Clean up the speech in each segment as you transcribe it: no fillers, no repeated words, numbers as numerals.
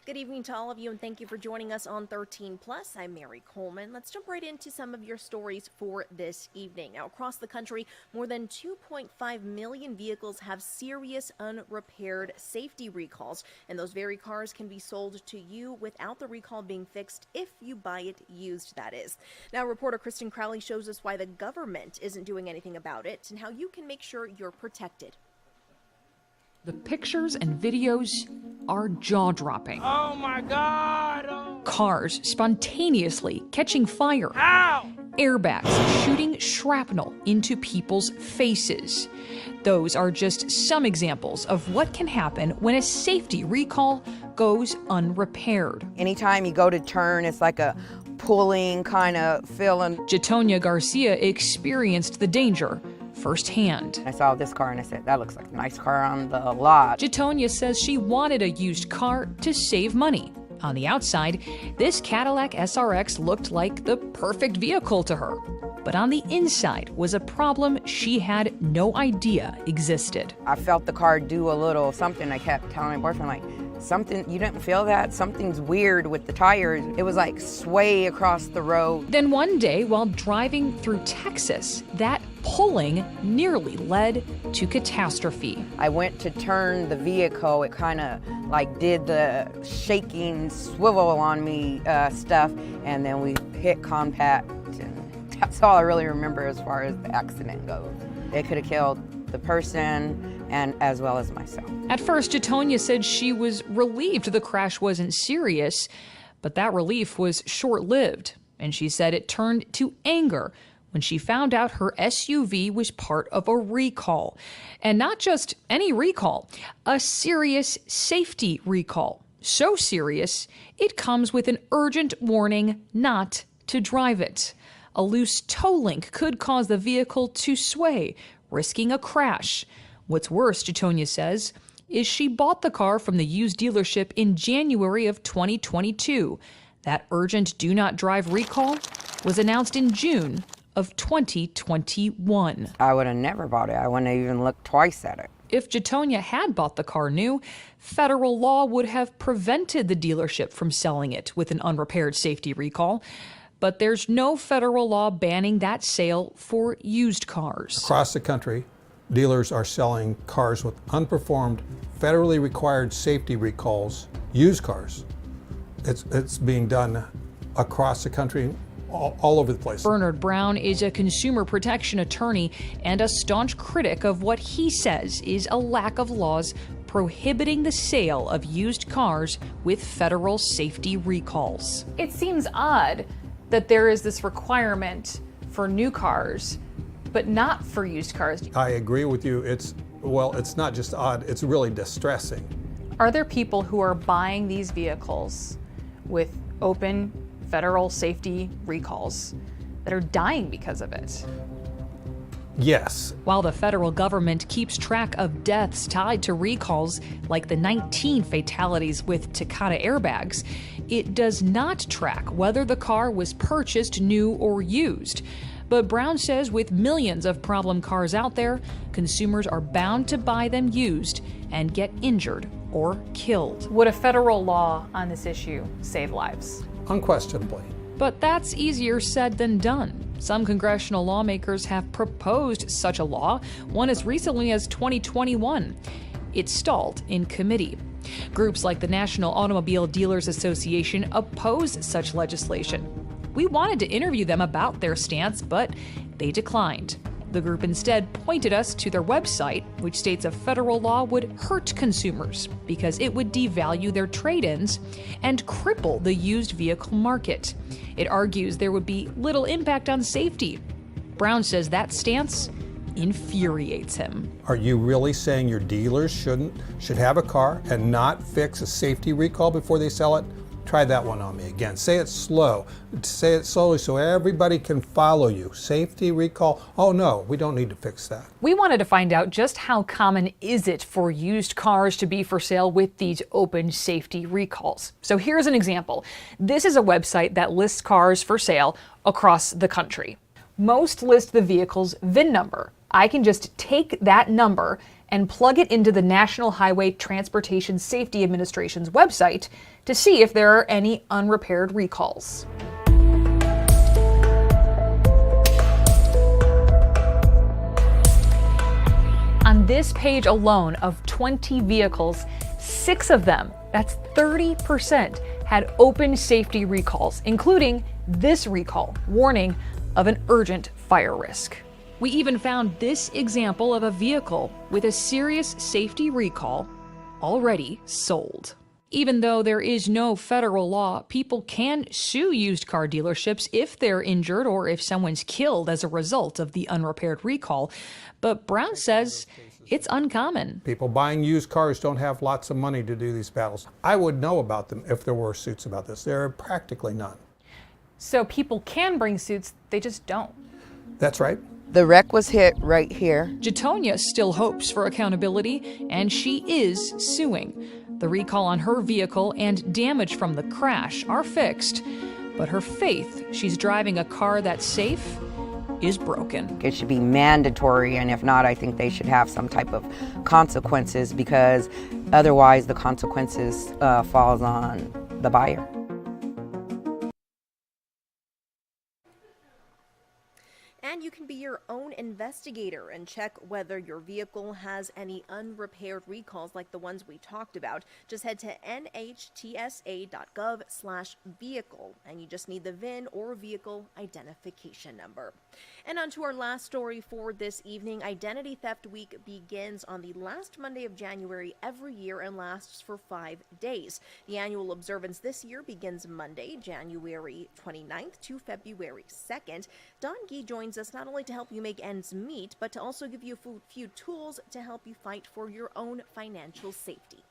Good evening to all of you, and thank you for joining us on 13 Plus. I'm Mary Coleman. Let's jump right into some of your stories for this evening. Now, across the country, more than 2.5 million vehicles have serious unrepaired safety recalls, and those very cars can be sold to you without the recall being fixed if you buy it used, that is. Now, reporter Kristen Crowley shows us why the government isn't doing anything about it and how you can make sure you're protected. The pictures and videos are jaw-dropping. Oh my God! Oh. Cars spontaneously catching fire. Ow! Airbags shooting shrapnel into people's faces. Those are just some examples of what can happen when a safety recall goes unrepaired. Anytime you go to turn, it's like a pulling kind of feeling. Jatonia Garcia experienced the danger firsthand. I saw this car and I said, that looks like a nice car on the lot. Jatonia says she wanted a used car to save money. On the outside, this Cadillac SRX looked like the perfect vehicle to her. But on the inside was a problem she had no idea existed. I felt the car do a little something. I kept telling my boyfriend, like, something, you didn't feel that? Something's weird with the tires. It was like sway across the road. Then one day, while driving through Texas, that pulling nearly led to catastrophe. I went to turn the vehicle. It kind of like did the shaking swivel on me stuff, and then we hit compact, and that's all I really remember as far as the accident goes. It could have killed the person and as well as myself. At first, Jatonia said she was relieved the crash wasn't serious, but that relief was short-lived, and she said it turned to anger when she found out her SUV was part of a recall. And not just any recall, a serious safety recall. So serious, it comes with an urgent warning not to drive it. A loose tow link could cause the vehicle to sway, risking a crash. What's worse, Jatonia says, is she bought the car from the used dealership in January of 2022. That urgent do not drive recall was announced in June of 2021. I would have never bought it. I wouldn't have even looked twice at it. If Jatonia had bought the car new, federal law would have prevented the dealership from selling it with an unrepaired safety recall. But there's no federal law banning that sale for used cars. Across the country, dealers are selling cars with unperformed, federally required safety recalls, used cars. It's being done across the country, all over the place. Bernard Brown is a consumer protection attorney and a staunch critic of what he says is a lack of laws prohibiting the sale of used cars with federal safety recalls. It seems odd that there is this requirement for new cars, but not for used cars. I agree with you. It's not just odd, it's really distressing. Are there people who are buying these vehicles with open federal safety recalls that are dying because of it? Yes. While the federal government keeps track of deaths tied to recalls, like the 19 fatalities with Takata airbags, it does not track whether the car was purchased new or used. But Brown says with millions of problem cars out there, consumers are bound to buy them used and get injured or killed. Would a federal law on this issue save lives? Unquestionably. But that's easier said than done. Some congressional lawmakers have proposed such a law, one as recently as 2021. It stalled in committee. Groups like the National Automobile Dealers Association oppose such legislation. We wanted to interview them about their stance, but they declined. The group instead pointed us to their website, which states a federal law would hurt consumers because it would devalue their trade-ins and cripple the used vehicle market. It argues there would be little impact on safety. Brown says that stance infuriates him. Are you really saying your dealers should have a car and not fix a safety recall before they sell it? Try that one on me again. Say it slow. Say it slowly so everybody can follow you. Safety recall. Oh no, we don't need to fix that. We wanted to find out just how common is it for used cars to be for sale with these open safety recalls. So here's an example. This is a website that lists cars for sale across the country. Most list the vehicle's VIN number, I can just take that number and plug it into the National Highway Transportation Safety Administration's website to see if there are any unrepaired recalls. On this page alone of 20 vehicles, 6 of them, that's 30%, had open safety recalls, including this recall, warning of an urgent fire risk. We even found this example of a vehicle with a serious safety recall already sold. Even though there is no federal law, people can sue used car dealerships if they're injured or if someone's killed as a result of the unrepaired recall. But Brown says it's uncommon. People buying used cars don't have lots of money to do these battles. I would know about them if there were suits about this. There are practically none. So people can bring suits, they just don't. That's right. The wreck was hit right here. Jatonia still hopes for accountability, and she is suing. The recall on her vehicle and damage from the crash are fixed, but her faith she's driving a car that's safe is broken. It should be mandatory, and if not, I think they should have some type of consequences, because otherwise the consequences falls on the buyer. And you can be your own investigator and check whether your vehicle has any unrepaired recalls like the ones we talked about. Just head to nhtsa.gov/vehicle, and you just need the VIN or vehicle identification number. And on to our last story for this evening. Identity Theft Week begins on the last Monday of January every year and lasts for 5 days. The annual observance this year begins Monday, January 29th to February 2nd. Don Gee joins us not only to help you make ends meet, but to also give you a few tools to help you fight for your own financial safety.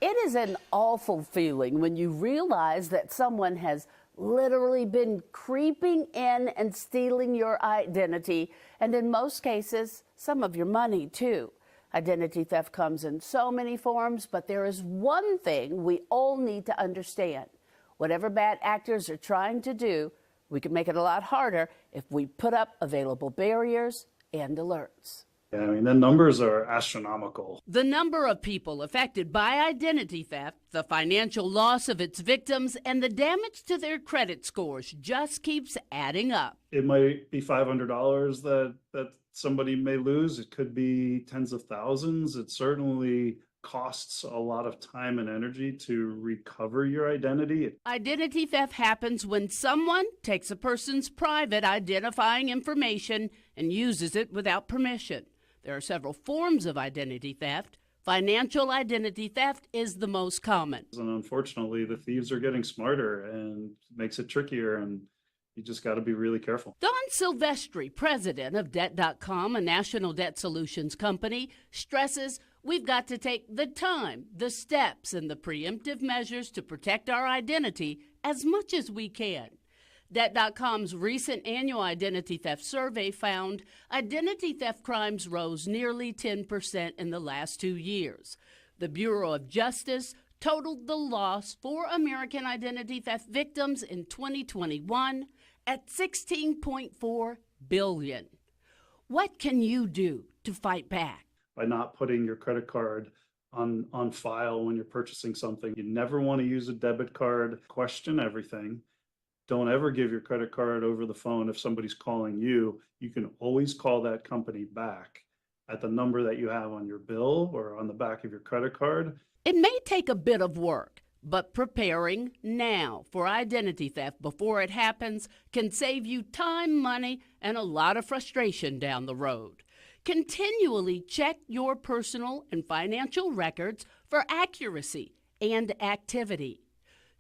It is an awful feeling when you realize that someone has literally been creeping in and stealing your identity, and in most cases, some of your money too. Identity theft comes in so many forms, but there is one thing we all need to understand. Whatever bad actors are trying to do, we can make it a lot harder if we put up available barriers and alerts. Yeah, I mean, the numbers are astronomical. The number of people affected by identity theft, the financial loss of its victims, and the damage to their credit scores just keeps adding up. It might be $500 that somebody may lose. It could be tens of thousands. It certainly costs a lot of time and energy to recover your identity. Identity theft happens when someone takes a person's private identifying information and uses it without permission. There are several forms of identity theft. Financial identity theft is the most common. And unfortunately, the thieves are getting smarter, and it makes it trickier, and you just got to be really careful. Don Silvestri, president of Debt.com, a national debt solutions company, stresses we've got to take the time, the steps, and the preemptive measures to protect our identity as much as we can. Debt.com's recent annual identity theft survey found identity theft crimes rose nearly 10% in the last 2 years. The Bureau of Justice totaled the loss for American identity theft victims in 2021 at $16.4 billion. What can you do to fight back? By not putting your credit card on file when you're purchasing something. You never want to use a debit card. Question everything. Don't ever give your credit card over the phone if somebody's calling you. You can always call that company back at the number that you have on your bill or on the back of your credit card. It may take a bit of work, but preparing now for identity theft before it happens can save you time, money, and a lot of frustration down the road. Continually check your personal and financial records for accuracy and activity.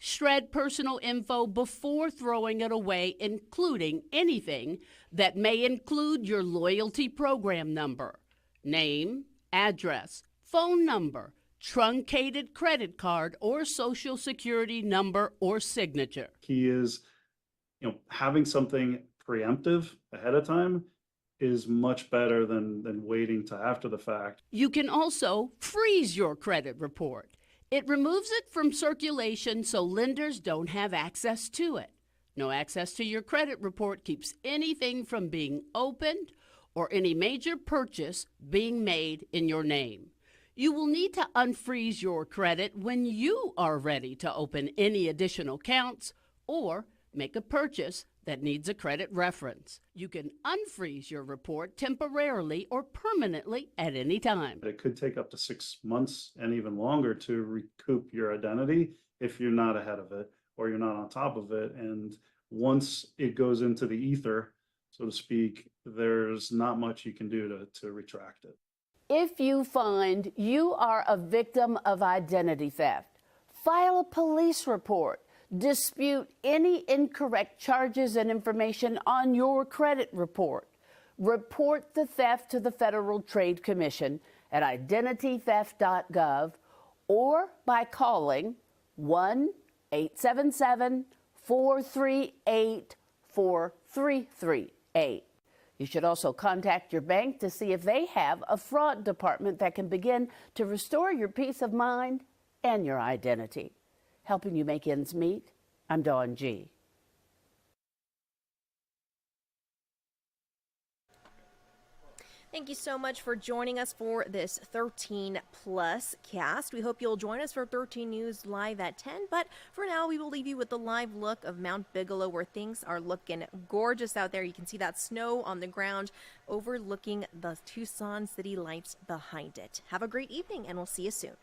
Shred personal info before throwing it away, including anything that may include your loyalty program number, name, address, phone number, truncated credit card, or social security number or signature. Key is, having something preemptive ahead of time is much better than waiting to after the fact. You can also freeze your credit report. It removes it from circulation so lenders don't have access to it. No access to your credit report keeps anything from being opened or any major purchase being made in your name. You will need to unfreeze your credit when you are ready to open any additional accounts or make a purchase that needs a credit reference. You can unfreeze your report temporarily or permanently at any time. It could take up to 6 months and even longer to recoup your identity if you're not ahead of it or you're not on top of it. And once it goes into the ether, so to speak, there's not much you can do to retract it. If you find you are a victim of identity theft, file a police report. Dispute any incorrect charges and information on your credit report. Report the theft to the Federal Trade Commission at identitytheft.gov or by calling 1-877-438-4338. You should also contact your bank to see if they have a fraud department that can begin to restore your peace of mind and your identity. Helping you make ends meet, I'm Dawn G. Thank you so much for joining us for this 13 Plus cast. We hope you'll join us for 13 News Live at 10. But for now, we will leave you with the live look of Mount Bigelow, where things are looking gorgeous out there. You can see that snow on the ground overlooking the Tucson city lights behind it. Have a great evening, and we'll see you soon.